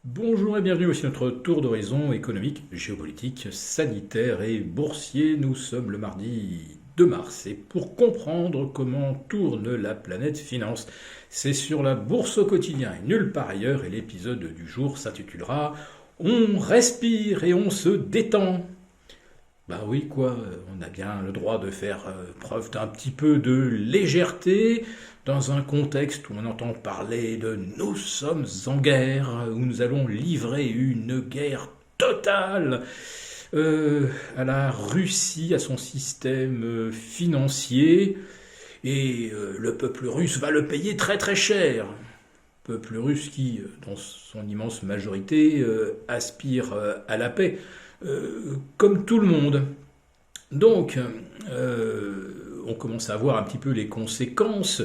Bonjour et bienvenue aussi à notre tour d'horizon économique, géopolitique, sanitaire et boursier. Nous sommes le mardi 2 mars et pour comprendre comment tourne la planète finance, c'est sur la bourse au quotidien et nulle part ailleurs et l'épisode du jour s'intitulera On respire et on se détend. Bah oui, quoi, on a bien le droit de faire preuve d'un petit peu de légèreté dans un contexte où on entend parler de nous sommes en guerre, où nous allons livrer une guerre totale à la Russie, à son système financier, et le peuple russe va le payer très très cher. Peuple russe qui, dans son immense majorité, aspire à la paix, comme tout le monde. Donc, on commence à voir un petit peu les conséquences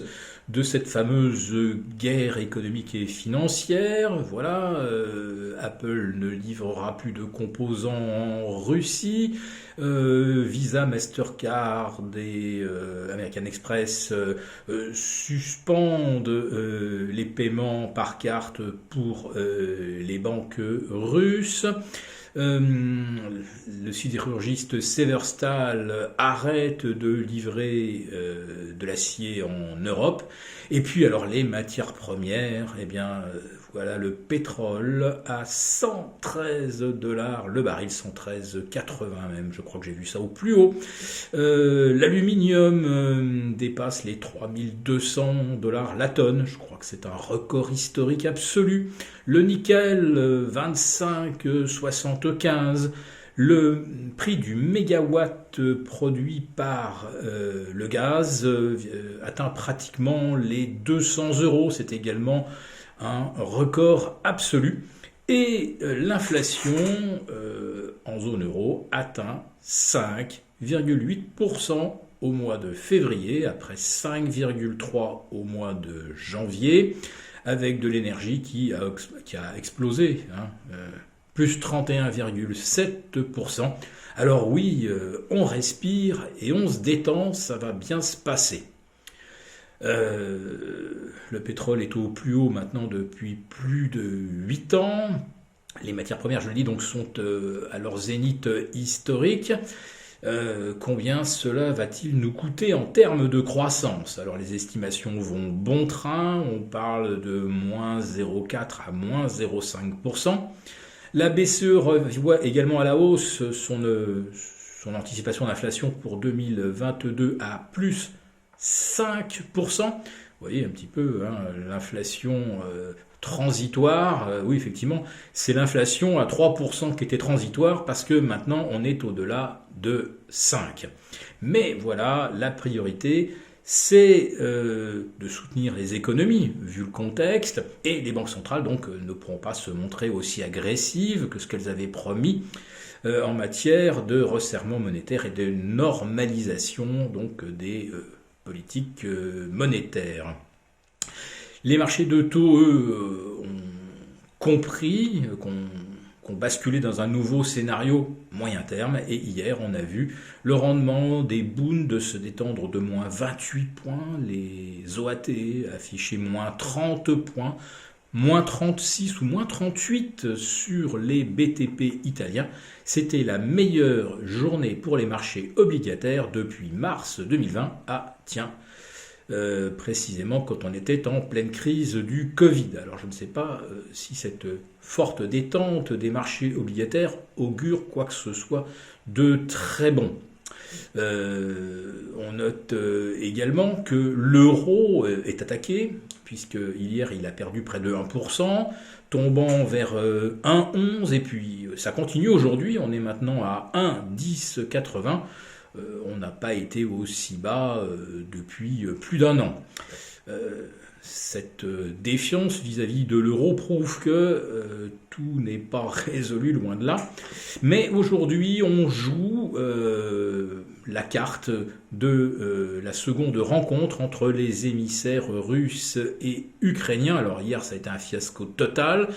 de cette fameuse guerre économique et financière. Voilà, Apple ne livrera plus de composants en Russie. Visa, Mastercard et American Express suspendent les paiements par carte pour les banques russes. Le sidérurgiste Severstal arrête de livrer de l'acier en Europe. Et puis alors les matières premières, eh bien voilà le pétrole à 113 dollars le baril, 113,80 même, je crois que j'ai vu ça au plus haut. L'aluminium dépasse les 3200 dollars la tonne, je crois que c'est un record historique absolu. Le nickel 25,75. Le prix du mégawatt produit par le gaz atteint pratiquement les 200 euros. C'est également un record absolu. Et l'inflation en zone euro atteint 5,8% au mois de février, après 5,3% au mois de janvier, avec de l'énergie qui a explosé, plus 31,7%. Alors oui, on respire et on se détend, ça va bien se passer. Le pétrole est au plus haut maintenant depuis plus de 8 ans. Les matières premières, je le dis, donc, sont à leur zénith historique. Combien cela va-t-il nous coûter en termes de croissance? Alors les estimations vont bon train, on parle de moins 0,4 à moins 0,5%. La BCE revoit également à la hausse son anticipation d'inflation pour 2022 à plus 5%. Vous voyez un petit peu l'inflation transitoire. Oui, effectivement, c'est l'inflation à 3% qui était transitoire parce que maintenant on est au-delà de 5. Mais voilà, la priorité, c'est de soutenir les économies, vu le contexte, et les banques centrales donc ne pourront pas se montrer aussi agressives que ce qu'elles avaient promis en matière de resserrement monétaire et de normalisation donc des politiques monétaires. Les marchés de taux, eux, ont compris qu'on basculait dans un nouveau scénario moyen terme. Et hier, on a vu le rendement des Bunds se détendre de moins 28 points, les OAT afficher moins 30 points, moins 36 ou moins 38 sur les BTP italiens. C'était la meilleure journée pour les marchés obligataires depuis mars 2020. Ah, tiens, précisément quand on était en pleine crise du Covid. Alors je ne sais pas si cette forte détente des marchés obligataires augure quoi que ce soit de très bon. On note également que l'euro est attaqué, puisque hier il a perdu près de 1%, tombant vers 1,11, et puis ça continue aujourd'hui, on est maintenant à 1,1080. On n'a pas été aussi bas depuis plus d'un an. Cette défiance vis-à-vis de l'euro prouve que tout n'est pas résolu, loin de là. Mais aujourd'hui, on joue la carte de la seconde rencontre entre les émissaires russes et ukrainiens. Alors hier, ça a été un fiasco total.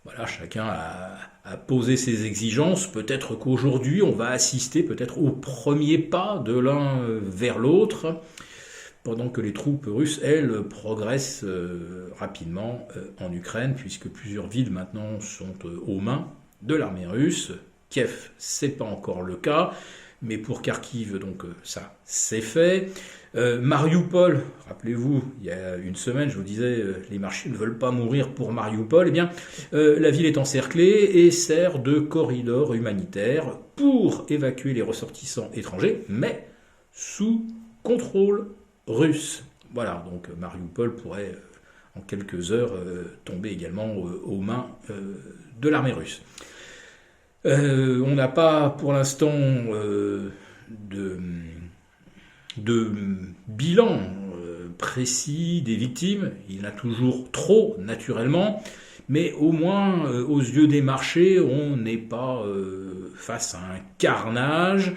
Voilà, chacun a posé ses exigences. Peut-être qu'aujourd'hui, on va assister peut-être au premier pas de l'un vers l'autre. pendant que les troupes russes, elles, progressent rapidement en Ukraine, puisque plusieurs villes maintenant sont aux mains de l'armée russe. Kiev, c'est pas encore le cas, mais pour Kharkiv, donc ça, c'est fait. Mariupol, rappelez-vous, il y a une semaine, je vous disais, les marchés ne veulent pas mourir pour Mariupol. Eh bien, la ville est encerclée et sert de corridor humanitaire pour évacuer les ressortissants étrangers, mais sous contrôle russe. Voilà, donc Mariupol pourrait en quelques heures tomber également aux mains de l'armée russe. On n'a pas pour l'instant de bilan précis des victimes. Il y en a toujours trop, naturellement, mais au moins, aux yeux des marchés, on n'est pas face à un carnage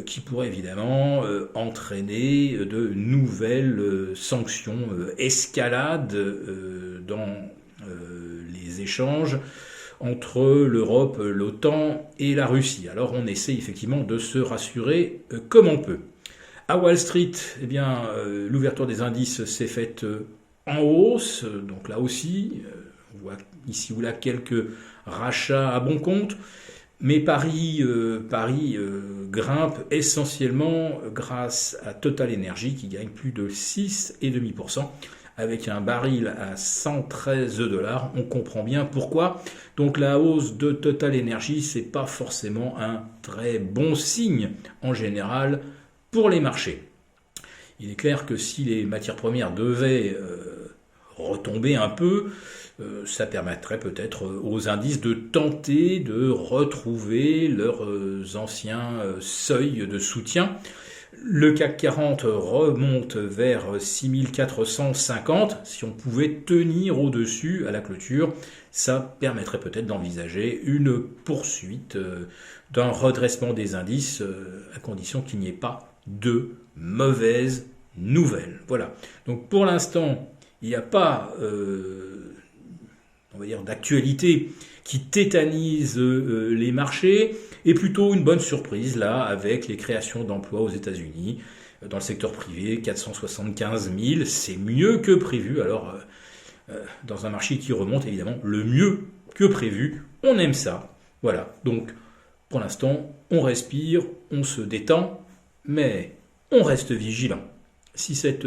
qui pourrait évidemment entraîner de nouvelles sanctions, escalades dans les échanges entre l'Europe, l'OTAN et la Russie. Alors on essaie effectivement de se rassurer comme on peut. À Wall Street, eh bien, l'ouverture des indices s'est faite en hausse, donc là aussi, on voit ici ou là quelques rachats à bon compte, mais Paris grimpe essentiellement grâce à Total Energy qui gagne plus de 6,5%. Avec un baril à 113 $, on comprend bien pourquoi. Donc la hausse de Total Energy, c'est pas forcément un très bon signe en général pour les marchés. Il est clair que si les matières premières devaient retomber un peu, ça permettrait peut-être aux indices de tenter de retrouver leurs anciens seuils de soutien. Le CAC 40 remonte vers 6450. Si on pouvait tenir au-dessus à la clôture, ça permettrait peut-être d'envisager une poursuite d'un redressement des indices à condition qu'il n'y ait pas de mauvaises nouvelles. Voilà. Donc pour l'instant, il n'y a pas d'actualité qui tétanise les marchés, et plutôt une bonne surprise là avec les créations d'emplois aux États-Unis dans le secteur privé, 475 000, c'est mieux que prévu. Alors dans un marché qui remonte, évidemment, le mieux que prévu, on aime ça. Voilà, donc pour l'instant, on respire, on se détend, mais on reste vigilant. Si cette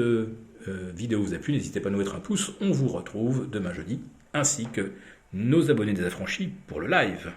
vidéo vous a plu, n'hésitez pas à nous mettre un pouce, on vous retrouve demain jeudi, ainsi que nos abonnés désaffranchis pour le live.